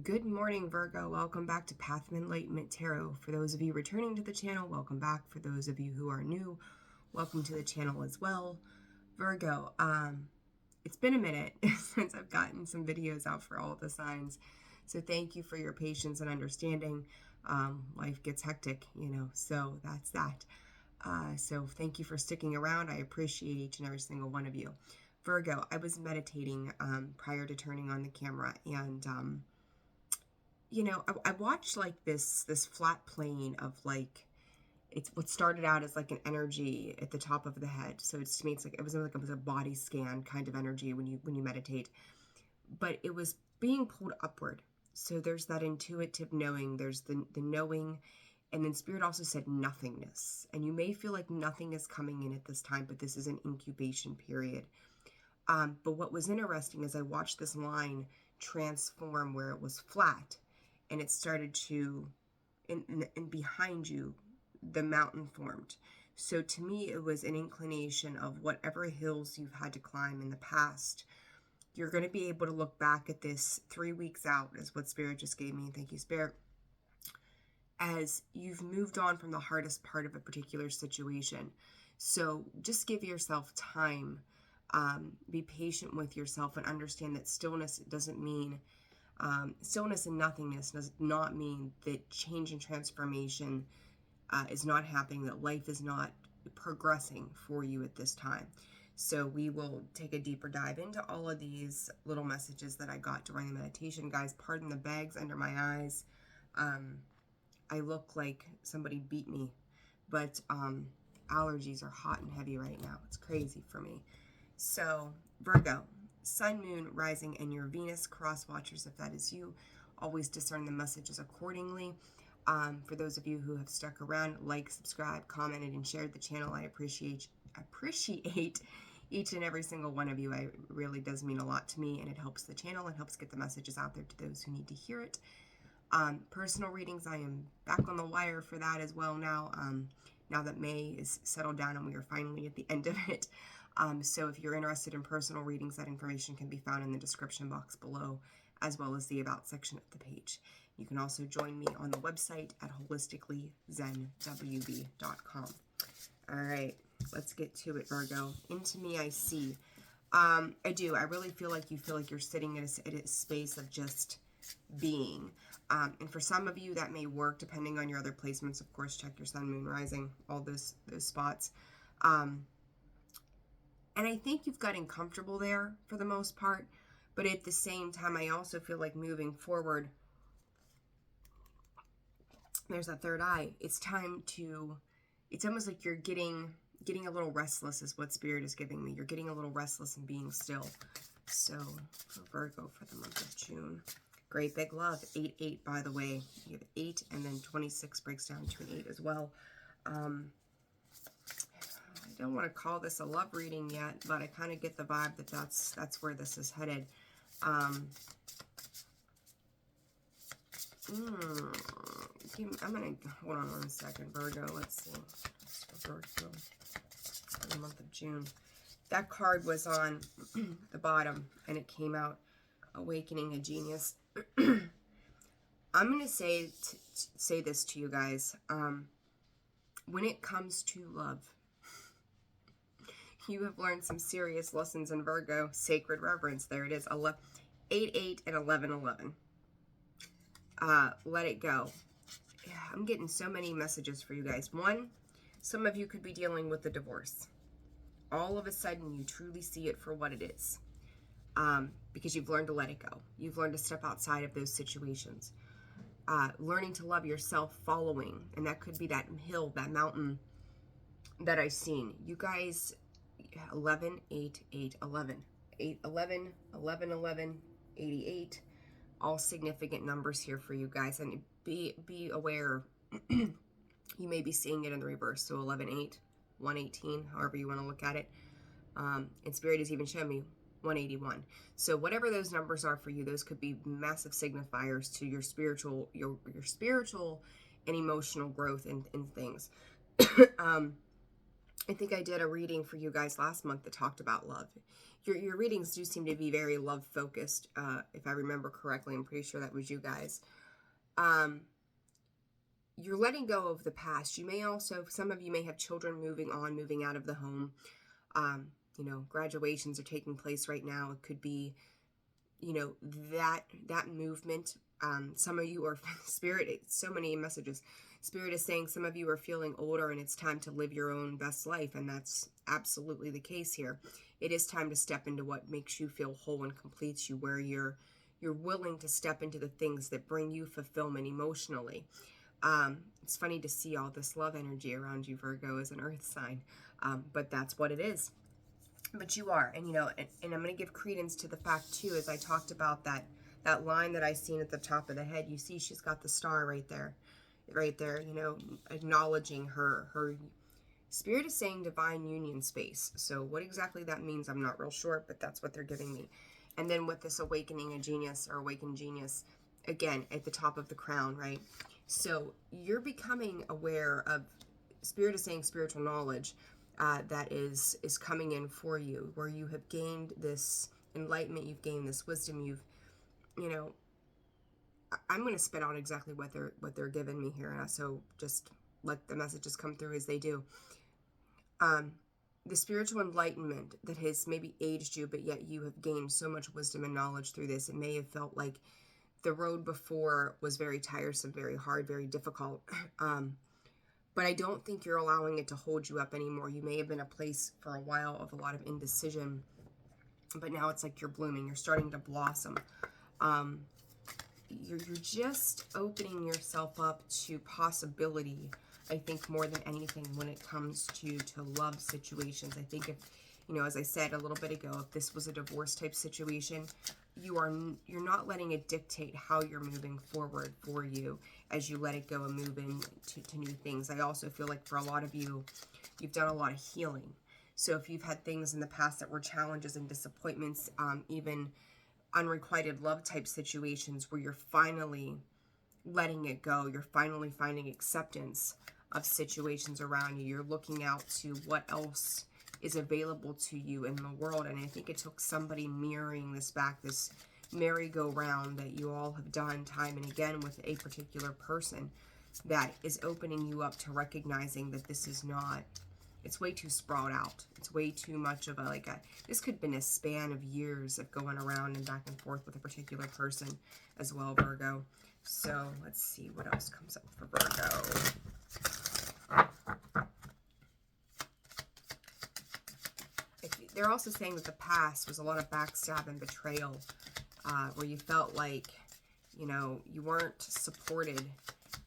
Good morning, Virgo. Welcome back to Path of Enlightenment Tarot. For those of you returning to the channel, welcome back. For those of you who are new, welcome to the channel as well. Virgo, it's been a minute since I've gotten some videos out for all of the signs. So thank you for your patience and understanding. Life gets hectic, so that's that. So thank you for sticking around. I appreciate each and every single one of you. Virgo, I was meditating prior to turning on the camera, and I watched like this flat plane of like, it's what started out as like an energy at the top of the head. So it's, to me, it's like it was a body scan kind of energy when you meditate, but it was being pulled upward. So there's that intuitive knowing, there's the knowing, and then Spirit also said nothingness. And you may feel like nothing is coming in at this time, but this is an incubation period. But what was interesting is I watched this line transform where it was flat, and it started to, and behind you, the mountain formed. So to me, it was an inclination of whatever hills you've had to climb in the past. You're going to be able to look back at this 3 weeks out, is what Spirit just gave me. Thank you, Spirit. As you've moved on from the hardest part of a particular situation. So just give yourself time. Be patient with yourself and understand that stillness doesn't mean, stillness and nothingness does not mean that change and transformation is not happening, that life is not progressing for you at this time. So we will take a deeper dive into all of these little messages that I got during the meditation. Guys, pardon the bags under my eyes. I look like somebody beat me, but allergies are hot and heavy right now. It's crazy for me. So Virgo, Sun, Moon, Rising, and your Venus cross watchers, if that is you, always discern the messages accordingly. For those of you who have stuck around, like, subscribe, commented, and shared the channel, I appreciate each and every single one of you. It really does mean a lot to me, and it helps the channel and helps get the messages out there to those who need to hear it. Personal readings, I am back on the wire for that as well now. Now that May is settled down and we are finally at the end of it. So if you're interested in personal readings, that information can be found in the description box below, as well as the About section of the page. You can also join me on the website at holisticallyzenwb.com. All right, let's get to it, Virgo. Into me I see. I do. I really feel like you're sitting in a space of just being. And for some of you, that may work depending on your other placements. Of course, check your Sun, Moon, Rising, all those spots. And I think you've gotten comfortable there for the most part. But at the same time, I also feel like moving forward, there's that third eye. It's time to, it's almost like you're getting a little restless is what Spirit is giving me. You're getting a little restless and being still. So for Virgo for the month of June. Great big love. 8-8, by the way. You have 8, and then 26 breaks down to an 8 as well. I don't want to call this a love reading yet, but I kind of get the vibe that that's where this is headed. I'm going to, hold on one second, Virgo. Let's see. Virgo for the month of June. That card was on the bottom, and it came out, Awakening a Genius. I'm going to say this to you guys. When it comes to love, you have learned some serious lessons in Virgo. Sacred reverence. There it is. 8-8 and 11-11. Let it go. Yeah, I'm getting so many messages for you guys. One, some of you could be dealing with a divorce. All of a sudden, you truly see it for what it is. Because you've learned to let it go. You've learned to step outside of those situations. Learning to love yourself, following. And that could be that hill, that mountain that I've seen. You guys, 11, 8, 8, 11. 8, 11, 11, 11, 88. All significant numbers here for you guys. And be aware, you may be seeing it in the reverse. So 11, 8, 118, however you want to look at it. And Spirit has even shown me 181. So whatever those numbers are for you, those could be massive signifiers to your spiritual, your spiritual and emotional growth in things. I think I did a reading for you guys last month that talked about love. Your readings do seem to be very love focused. If I remember correctly, I'm pretty sure that was you guys. You're letting go of the past. You may also, some of you may have children moving on, moving out of the home. You know, graduations are taking place right now. It could be, you know, that movement. Some of you are Spirit, so many messages. Spirit is saying some of you are feeling older and it's time to live your own best life, and that's absolutely the case here. It is time to step into what makes you feel whole and completes you, where you're willing to step into the things that bring you fulfillment emotionally. It's funny to see all this love energy around you, Virgo, as an earth sign, but that's what it is. But you are, and you know, and I'm going to give credence to the fact too, as I talked about that line that I seen at the top of the head. You see, she's got the star right there, you know, acknowledging her Spirit is saying divine union space. So what exactly that means, I'm not real sure, but that's what they're giving me. And then with this awakening a genius, or awakened genius, again, at the top of the crown, right? So you're becoming aware of, Spirit is saying spiritual knowledge that is coming in for you, where you have gained this enlightenment, you've gained this wisdom, you know, I'm going to spit out exactly what they're giving me here, so just let the messages come through as they do. The spiritual enlightenment that has maybe aged you, but yet you have gained so much wisdom and knowledge through this. It may have felt like the road before was very tiresome, very hard, very difficult. But I don't think you're allowing it to hold you up anymore. You may have been a place for a while of a lot of indecision, but now it's like you're blooming. You're starting to blossom. You're just opening yourself up to possibility, I think, more than anything when it comes to love situations. I think if, you know, as I said a little bit ago, if this was a divorce type situation, you're not letting it dictate how you're moving forward for you as you let it go and move into new things. I also feel like for a lot of you, you've done a lot of healing. So if you've had things in the past that were challenges and disappointments, even unrequited love type situations where you're finally letting it go, you're finally finding acceptance of situations around you, you're looking out to what else is available to you in the world. And I think it took somebody mirroring this back, this merry-go-round that you all have done time and again with a particular person, that is opening you up to recognizing that this is not, it's way too sprawled out. It's way too much of this could have been a span of years of going around and back and forth with a particular person as well, Virgo. So let's see what else comes up for Virgo. They're also saying that the past was a lot of backstab and betrayal, where you felt like, you know, you weren't supported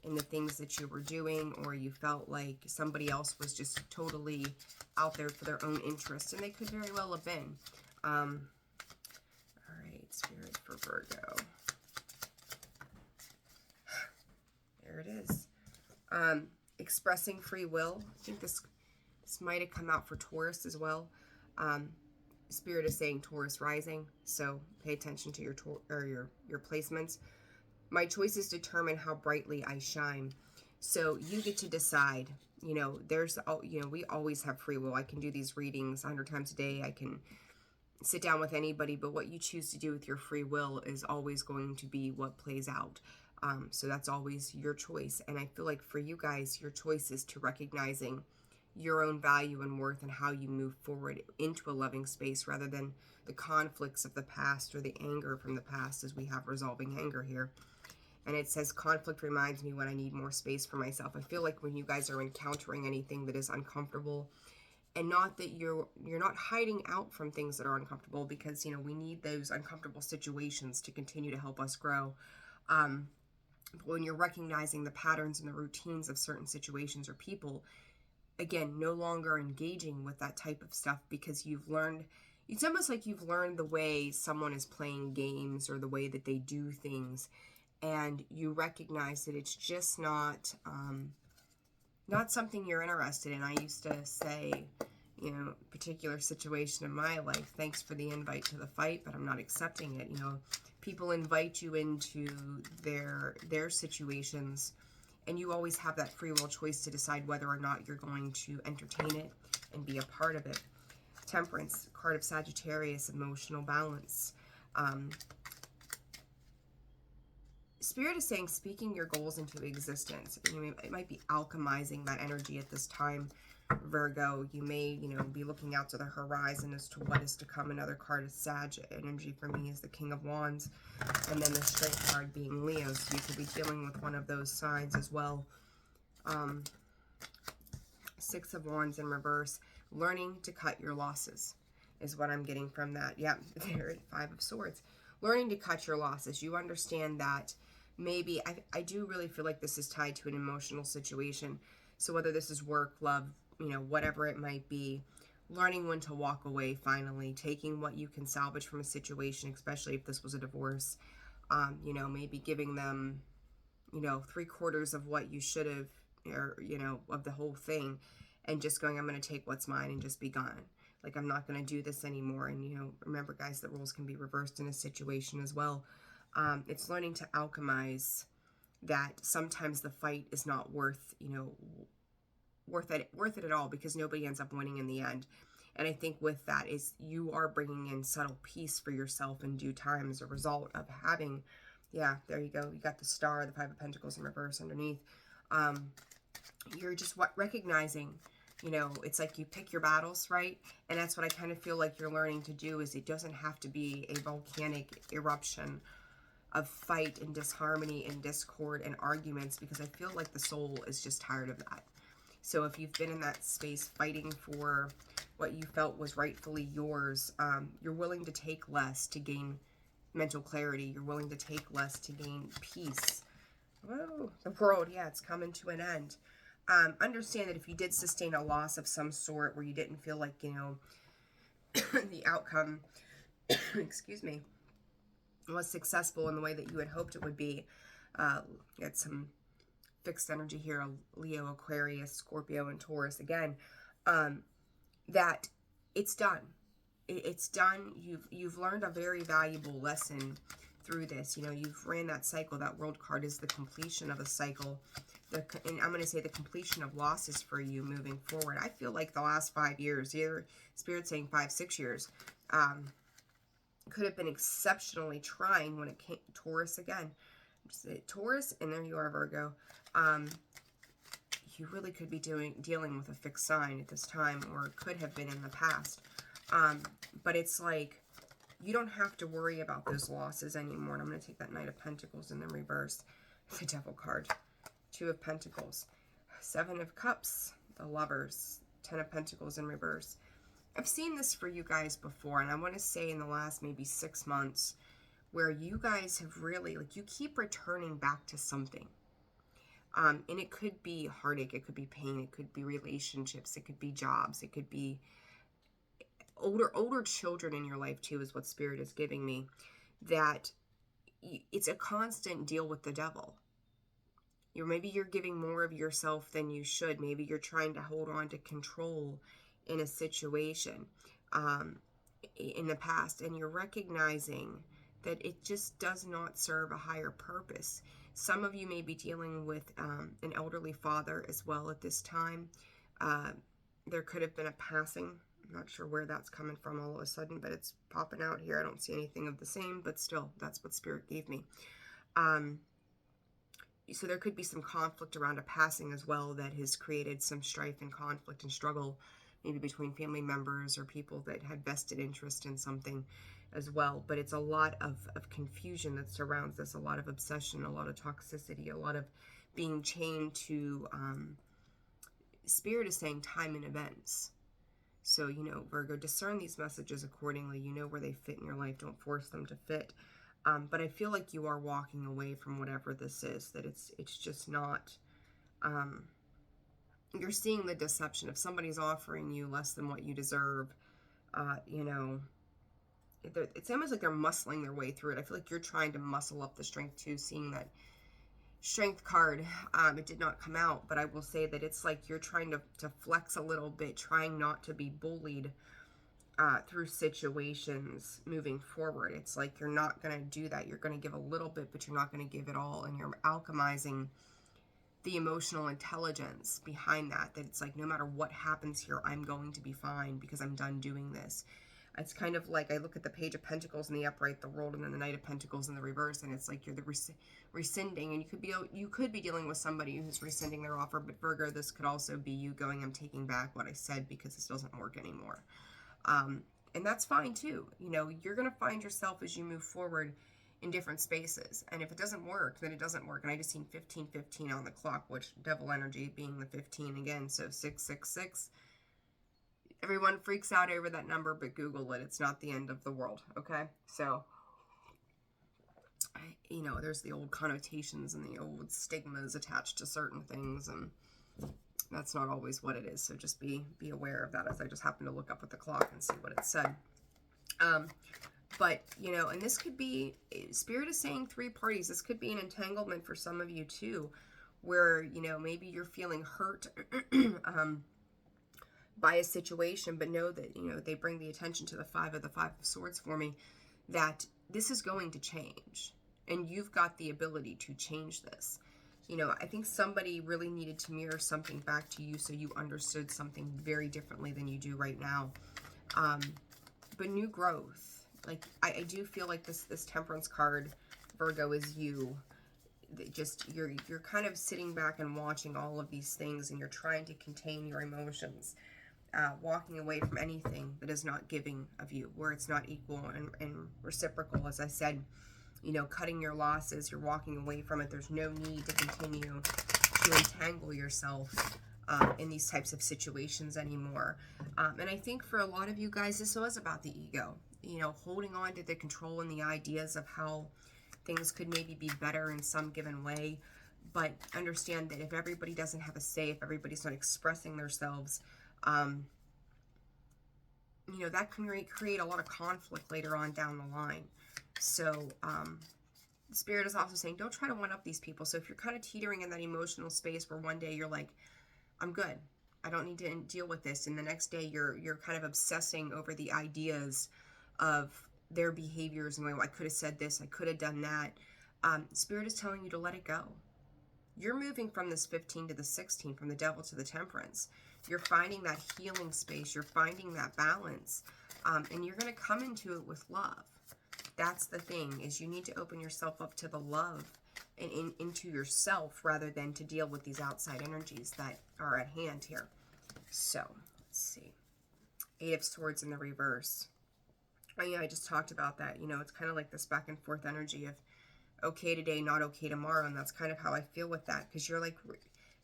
in the things that you were doing, or you felt like somebody else was just totally out there for their own interest, and they could very well have been. All right, Spirit for Virgo. There it is. Expressing free will. I think this might have come out for Taurus as well. Spirit is saying Taurus rising, so pay attention to your placements. My choices determine how brightly I shine. So you get to decide. You know, we always have free will. I can do these readings 100 times a day. I can sit down with anybody, but what you choose to do with your free will is always going to be what plays out. So that's always your choice. And I feel like for you guys, your choice is to recognizing your own value and worth and how you move forward into a loving space, rather than the conflicts of the past or the anger from the past, as we have resolving anger here. And it says conflict reminds me when I need more space for myself. I feel like when you guys are encountering anything that is uncomfortable, and not that you're not hiding out from things that are uncomfortable, because, you know, we need those uncomfortable situations to continue to help us grow. But when you're recognizing the patterns and the routines of certain situations or people, again, no longer engaging with that type of stuff, because you've learned, it's almost like you've learned the way someone is playing games or the way that they do things, and you recognize that it's just not something you're interested in. I used to say, you know, particular situation in my life, thanks for the invite to the fight, but I'm not accepting it. You know, people invite you into their situations, and you always have that free will choice to decide whether or not you're going to entertain it and be a part of it. Temperance, card of Sagittarius, emotional balance. Spirit is saying speaking your goals into existence. It might be alchemizing that energy at this time, Virgo. You may, be looking out to the horizon as to what is to come. Another card of Sag energy for me is the King of Wands. And then the Strength card being Leo. So you could be dealing with one of those signs as well. Six of Wands in reverse. Learning to cut your losses is what I'm getting from that. Yeah, Five of Swords. Learning to cut your losses. You understand that maybe, I do really feel like this is tied to an emotional situation. So whether this is work, love, whatever it might be, learning when to walk away finally, taking what you can salvage from a situation, especially if this was a divorce, maybe giving them, 3/4 of what you should have, or, of the whole thing, and just going, I'm going to take what's mine and just be gone. Like, I'm not going to do this anymore. And, remember, guys, the roles can be reversed in a situation as well. It's learning to alchemize that sometimes the fight is not worth it at all, because nobody ends up winning in the end. And I think with that is you are bringing in subtle peace for yourself in due time as a result of having, yeah, there you go. You got the Star, the Five of Pentacles in reverse underneath. You're just recognizing, it's like you pick your battles, right? And that's what I kind of feel like you're learning to do, is it doesn't have to be a volcanic eruption of fight and disharmony and discord and arguments, because I feel like the soul is just tired of that. So if you've been in that space fighting for what you felt was rightfully yours, you're willing to take less to gain mental clarity. You're willing to take less to gain peace. Whoa, the World, yeah, it's coming to an end. Understand that if you did sustain a loss of some sort where you didn't feel like, the outcome, excuse me, was successful in the way that you had hoped it would be, get some fixed energy here, Leo, Aquarius, Scorpio, and Taurus again, that it's done. It's done. You've learned a very valuable lesson through this. You've ran that cycle. That World card is the completion of a cycle. And I'm going to say the completion of losses for you moving forward. I feel like the last 5 years, either Spirit saying 5-6 years, could have been exceptionally trying when it came Taurus again. Taurus, and there you are, Virgo. You really could be dealing with a fixed sign at this time, or could have been in the past. But it's like, you don't have to worry about those losses anymore. And I'm going to take that Knight of Pentacles in the reverse. The Devil card. Two of Pentacles. Seven of Cups. The Lovers. 10 of Pentacles in reverse. I've seen this for you guys before, and I want to say in the last maybe 6 months, where you guys have really, like, you keep returning back to something. And it could be heartache, it could be pain, it could be relationships, it could be jobs, it could be older children in your life too, is what Spirit is giving me. That it's a constant deal with the devil. Maybe you're giving more of yourself than you should. Maybe you're trying to hold on to control in a situation in the past, and you're recognizing that it just does not serve a higher purpose. Some of you may be dealing with an elderly father as well at this time. There could have been a passing. I'm not sure where that's coming from all of a sudden, but it's popping out here. I don't see anything of the same, but still, that's what Spirit gave me. So there could be some conflict around a passing as well that has created some strife and conflict and struggle, maybe between family members or people that had vested interest in something as well. But it's a lot of confusion that surrounds this, a lot of obsession, a lot of toxicity, a lot of being chained to, Spirit is saying, time and events. So, Virgo, discern these messages accordingly. You know where they fit in your life. Don't force them to fit. But I feel like you are walking away from whatever this is, that it's just not, you're seeing the deception. If somebody's offering you less than what you deserve, it's almost like they're muscling their way through it. I feel like you're trying to muscle up the strength too, seeing that Strength card. It did not come out, but I will say that it's like you're trying to flex a little bit, trying not to be bullied through situations moving forward. It's like you're not going to do that. You're going to give a little bit, but you're not going to give it all, and you're alchemizing the emotional intelligence behind that it's like, no matter what happens here, I'm going to be fine because I'm done doing this. It's kind of like, I look at the Page of Pentacles in the upright, the World, and then the Knight of Pentacles in the reverse, and it's like you're the rescinding, and you could be dealing with somebody who's rescinding their offer, but Virgo, this could also be you going, I'm taking back what I said because this doesn't work anymore. And that's fine too. You know, you're going to find yourself as you move forward in different spaces. And if it doesn't work, then it doesn't work. And I just seen 1515 on the clock, which devil energy being the 15 again. So 666. Everyone freaks out over that number, but Google it. It's not the end of the world. Okay. So, you know, there's the old connotations and the old stigmas attached to certain things, and that's not always what it is. So just be aware of that, as I just happened to look up at the clock and see what it said. But, you know, and this could be, Spirit is saying 3 parties. This could be an entanglement for some of you too, where, you know, maybe you're feeling hurt by a situation, but know that, you know, they bring the attention to the Five of Swords for me, that this is going to change. And you've got the ability to change this. You know, I think somebody really needed to mirror something back to you so you understood something very differently than you do right now. But new growth. Like, I do feel like this Temperance card, Virgo, is you. Just, you're kind of sitting back and watching all of these things, and you're trying to contain your emotions. Walking away from anything that is not giving of you, where it's not equal and reciprocal. As I said, you know, cutting your losses, you're walking away from it. There's no need to continue to entangle yourself in these types of situations anymore. And I think for a lot of you guys, this was about the ego, you know, holding on to the control and the ideas of how things could maybe be better in some given way. But understand that if everybody doesn't have a say, if everybody's not expressing themselves, you know, that can create a lot of conflict later on down the line. So, the Spirit is also saying, don't try to one-up these people. So if you're kind of teetering in that emotional space where one day you're like, I'm good, I don't need to deal with this, and the next day you're kind of obsessing over the ideas of their behaviors and like, well, I could have said this, I could have done that. Spirit is telling you to let it go. You're moving from this 15 to the 16, from the Devil to the Temperance. You're finding that healing space. You're finding that balance. And you're going to come into it with love. That's the thing, is you need to open yourself up to the love and into yourself, rather than to deal with these outside energies that are at hand here. So, let's see. 8 of Swords in the reverse. Oh, yeah, I just talked about that. You know, it's kind of like this back and forth energy of okay today, not okay tomorrow. And that's kind of how I feel with that, because you're like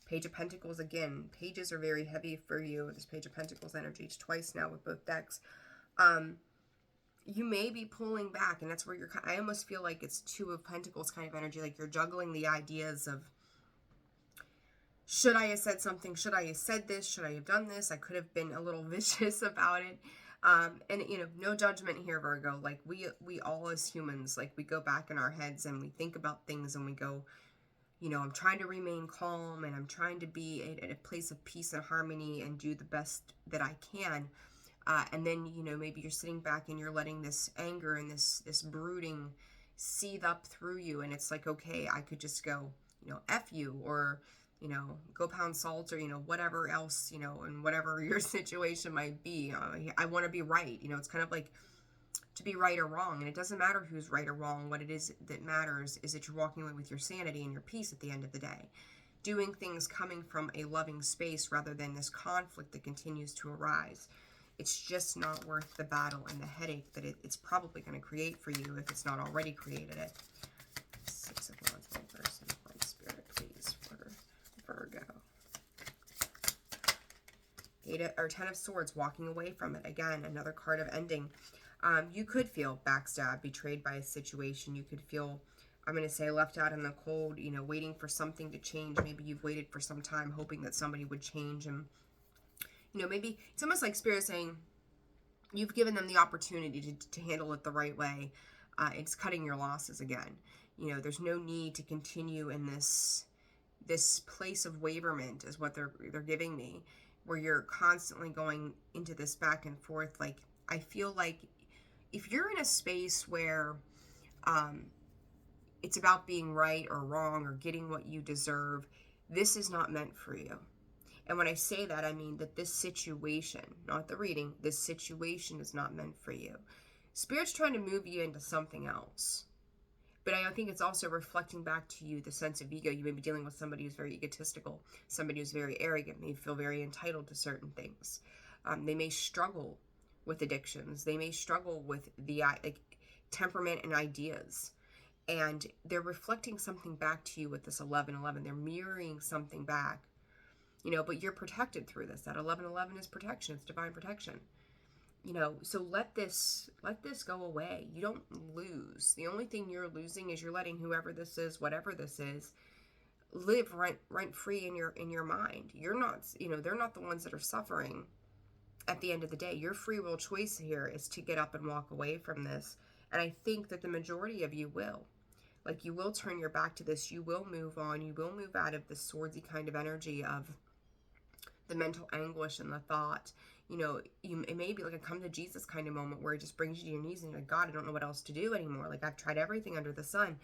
Page of Pentacles again. Pages are very heavy for you. This Page of Pentacles energy. It's twice now with both decks. You may be pulling back, and that's where I almost feel like it's 2 of Pentacles kind of energy. Like you're juggling the ideas of, should I have said something? Should I have said this? Should I have done this? I could have been a little vicious about it. And, you know, no judgment here, Virgo. Like, we all as humans, like, we go back in our heads and we think about things and we go, you know, I'm trying to remain calm and I'm trying to be at a place of peace and harmony and do the best that I can. And then, you know, maybe you're sitting back and you're letting this anger and this brooding seethe up through you. And it's like, okay, I could just go, you know, F you, or, you know, go pound salt, or, you know, whatever else, you know, and whatever your situation might be. I want to be right. You know, it's kind of like to be right or wrong. And it doesn't matter who's right or wrong. What it is that matters is that you're walking away with your sanity and your peace at the end of the day. Doing things coming from a loving space rather than this conflict that continues to arise. It's just not worth the battle and the headache that it's probably going to create for you if it's not already created it. 6 of Wands, one person, one Spirit, please, for Virgo. 10 of Swords, walking away from it. Again, another card of ending. You could feel backstabbed, betrayed by a situation. You could feel, I'm going to say, left out in the cold, you know, waiting for something to change. Maybe you've waited for some time hoping that somebody would change, and you know, maybe it's almost like Spirit saying you've given them the opportunity to handle it the right way. It's cutting your losses again. You know, there's no need to continue in this place of waverment, is what they're giving me, where you're constantly going into this back and forth. Like, I feel like if you're in a space where it's about being right or wrong or getting what you deserve, This is not meant for you. And when I say that, I mean that this situation, not the reading, this situation is not meant for you. Spirit's trying to move you into something else. But I think it's also reflecting back to you the sense of ego. You may be dealing with somebody who's very egotistical, somebody who's very arrogant, may feel very entitled to certain things. They may struggle with addictions. They may struggle with the temperament and ideas. And they're reflecting something back to you with this 1111. They're mirroring something back, but you're protected through this. That 1111 is protection. It's divine protection. So let this go away. You don't lose. The only thing you're losing is you're letting whoever this is, whatever this is, live rent free in your mind. You're not, they're not the ones that are suffering at the end of the day. Your free will choice here is to get up and walk away from this. And I think that the majority of you will. Like, you will turn your back to this. You will move on. You will move out of the swordsy kind of energy of the mental anguish and the thought. It may be like a come to Jesus kind of moment where it just brings you to your knees and you're like, God, I don't know what else to do anymore. Like, I've tried everything under the sun.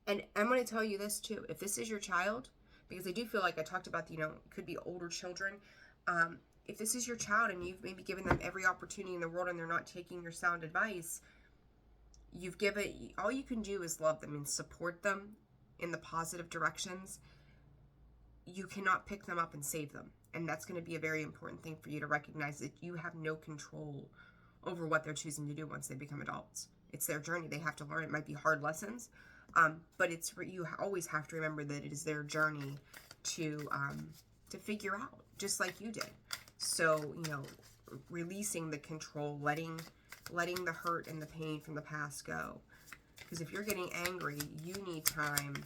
And I'm going to tell you this too. If this is your child, because I do feel like I talked about, it could be older children. If this is your child and you've maybe given them every opportunity in the world and they're not taking your sound advice, all you can do is love them and support them in the positive directions. You cannot pick them up and save them. And that's going to be a very important thing for you to recognize, that you have no control over what they're choosing to do once they become adults. It's their journey. They have to learn. It might be hard lessons, but you always have to remember that it is their journey to figure out, just like you did. So, releasing the control, letting the hurt and the pain from the past go. Because if you're getting angry, you need time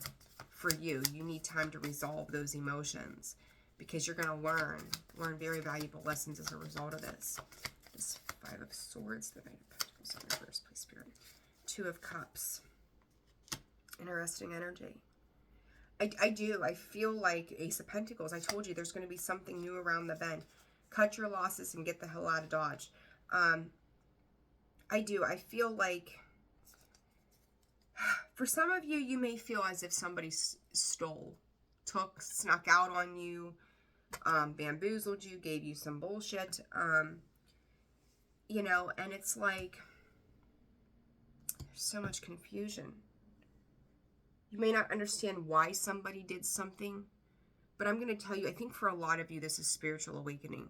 for you. You need time to resolve those emotions, because you're going to learn very valuable lessons as a result of this. This 5 of Swords, the Knight of Pentacles in reverse, please, Spirit. 2 of Cups. Interesting energy. I feel like Ace of Pentacles. I told you there's going to be something new around the bend. Cut your losses and get the hell out of Dodge. I feel like for some of you, you may feel as if somebody snuck out on you, bamboozled you, gave you some bullshit, and it's like, there's so much confusion. You may not understand why somebody did something, but I'm going to tell you, I think for a lot of you, this is spiritual awakening.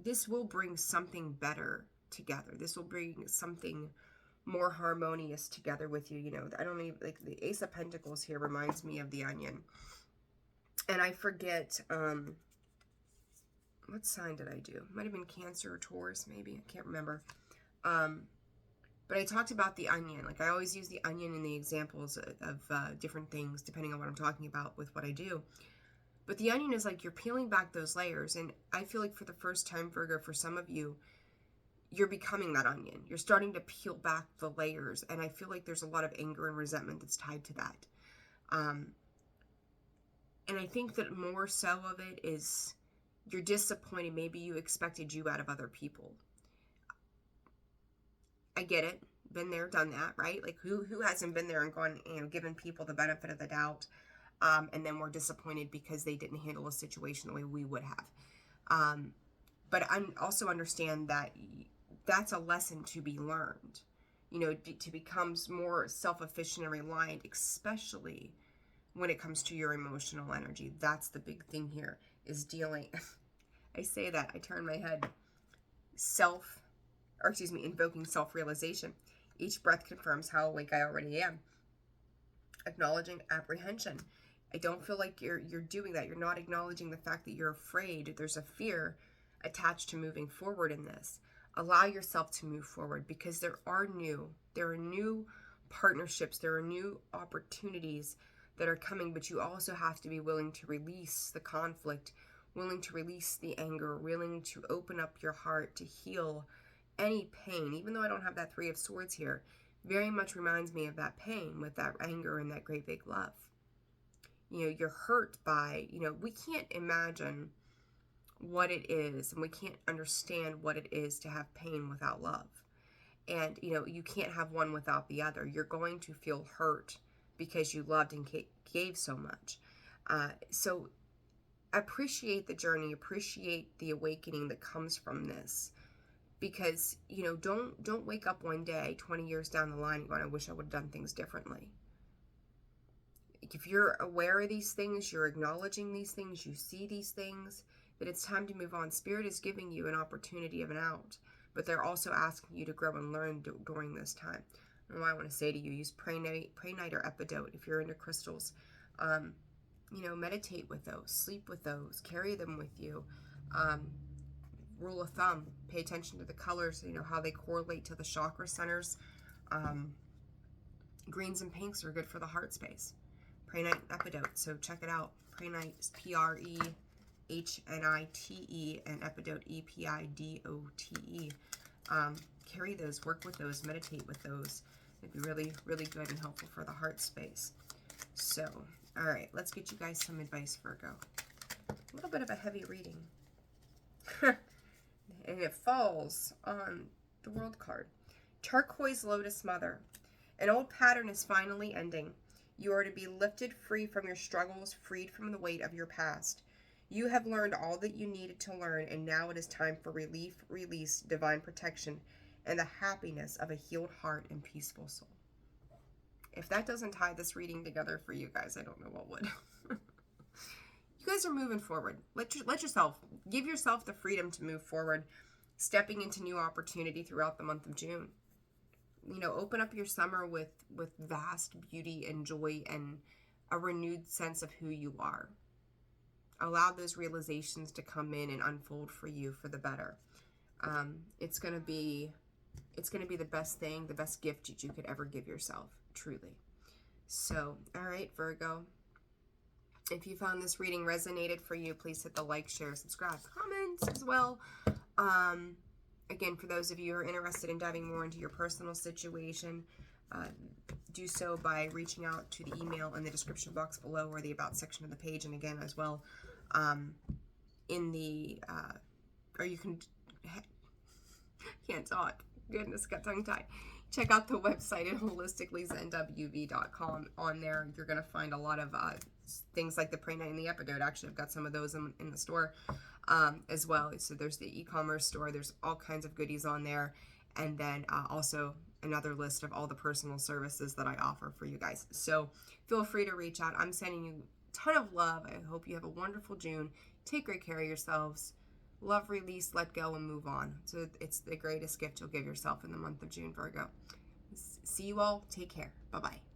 This will bring something better together. This will bring something more harmonious together with you. I don't even, like, the Ace of Pentacles here reminds me of the Onion. And I forget, what sign did I do? Might have been Cancer or Taurus, maybe. I can't remember. But I talked about the onion. Like, I always use the onion in the examples of different things, depending on what I'm talking about with what I do. But the onion is like you're peeling back those layers. And I feel like for the first time, Virgo, for some of you, you're becoming that onion. You're starting to peel back the layers. And I feel like there's a lot of anger and resentment that's tied to that. And I think that more so of it is you're disappointed. Maybe you expected you out of other people. I get it. Been there, done that, right? Like, who hasn't been there and gone, given people the benefit of the doubt, and then we're disappointed because they didn't handle a situation the way we would have. But I also understand that that's a lesson to be learned, to become more self-efficient and reliant, especially when it comes to your emotional energy. That's the big thing here, is dealing. I say that, I turn my head. Invoking self-realization. Each breath confirms how awake I already am. Acknowledging apprehension. I don't feel like you're doing that. You're not acknowledging the fact that you're afraid. There's a fear attached to moving forward in this. Allow yourself to move forward, because there are new partnerships, there are new opportunities that are coming, but you also have to be willing to release the conflict, willing to release the anger, willing to open up your heart to heal any pain. Even though I don't have that 3 of Swords here, very much reminds me of that pain with that anger and that great big love. You're hurt by, we can't imagine what it is, and we can't understand what it is to have pain without love. And, you can't have one without the other. You're going to feel hurt because you loved and gave so much. So appreciate the journey, appreciate the awakening that comes from this. Because, you know, don't wake up one day 20 years down the line going, I wish I would have done things differently. If you're aware of these things, you're acknowledging these things, you see these things, that it's time to move on. Spirit is giving you an opportunity of an out, but they're also asking you to grow and learn during this time. And what I want to say to you, use pray night or epidote if you're into crystals. You know, meditate with those, sleep with those, carry them with you. Rule of thumb, pay attention to the colors, you know, how they correlate to the chakra centers. Greens and pinks are good for the heart space. Pray night epidote, so check it out. Pray night is PREHNITE, and epidote EPIDOTE. Carry those, work with those, meditate with those. It'd be really, really good and helpful for the heart space. So, all right, let's get you guys some advice, Virgo. A little bit of a heavy reading. And it falls on the World card. Turquoise Lotus Mother. An old pattern is finally ending. You are to be lifted free from your struggles, freed from the weight of your past. You have learned all that you needed to learn, and now it is time for relief, release, divine protection, and the happiness of a healed heart and peaceful soul. If that doesn't tie this reading together for you guys, I don't know what would. You guys are moving forward. Give yourself the freedom to move forward, stepping into new opportunity throughout the month of June. You know, open up your summer with vast beauty and joy and a renewed sense of who you are. Allow those realizations to come in and unfold for you for the better. It's gonna be the best thing, the best gift that you could ever give yourself, truly. So, all right, Virgo. If you found this reading resonated for you, please hit the like, share, subscribe, comments as well. Again, for those of you who are interested in diving more into your personal situation, do so by reaching out to the email in the description box below or the About section of the page. And again, as well, in the, or you can, can't talk, goodness, got tongue-tied. Check out the website at holisticallysnwv.com. On there, you're going to find a lot of things like the Pray Night and the Epidote. Actually, I've got some of those in the store as well. So there's the e-commerce store. There's all kinds of goodies on there. And then also another list of all the personal services that I offer for you guys. So feel free to reach out. I'm sending you a ton of love. I hope you have a wonderful June. Take great care of yourselves. Love, release, let go, and move on. So it's the greatest gift you'll give yourself in the month of June, Virgo. See you all. Take care. Bye-bye.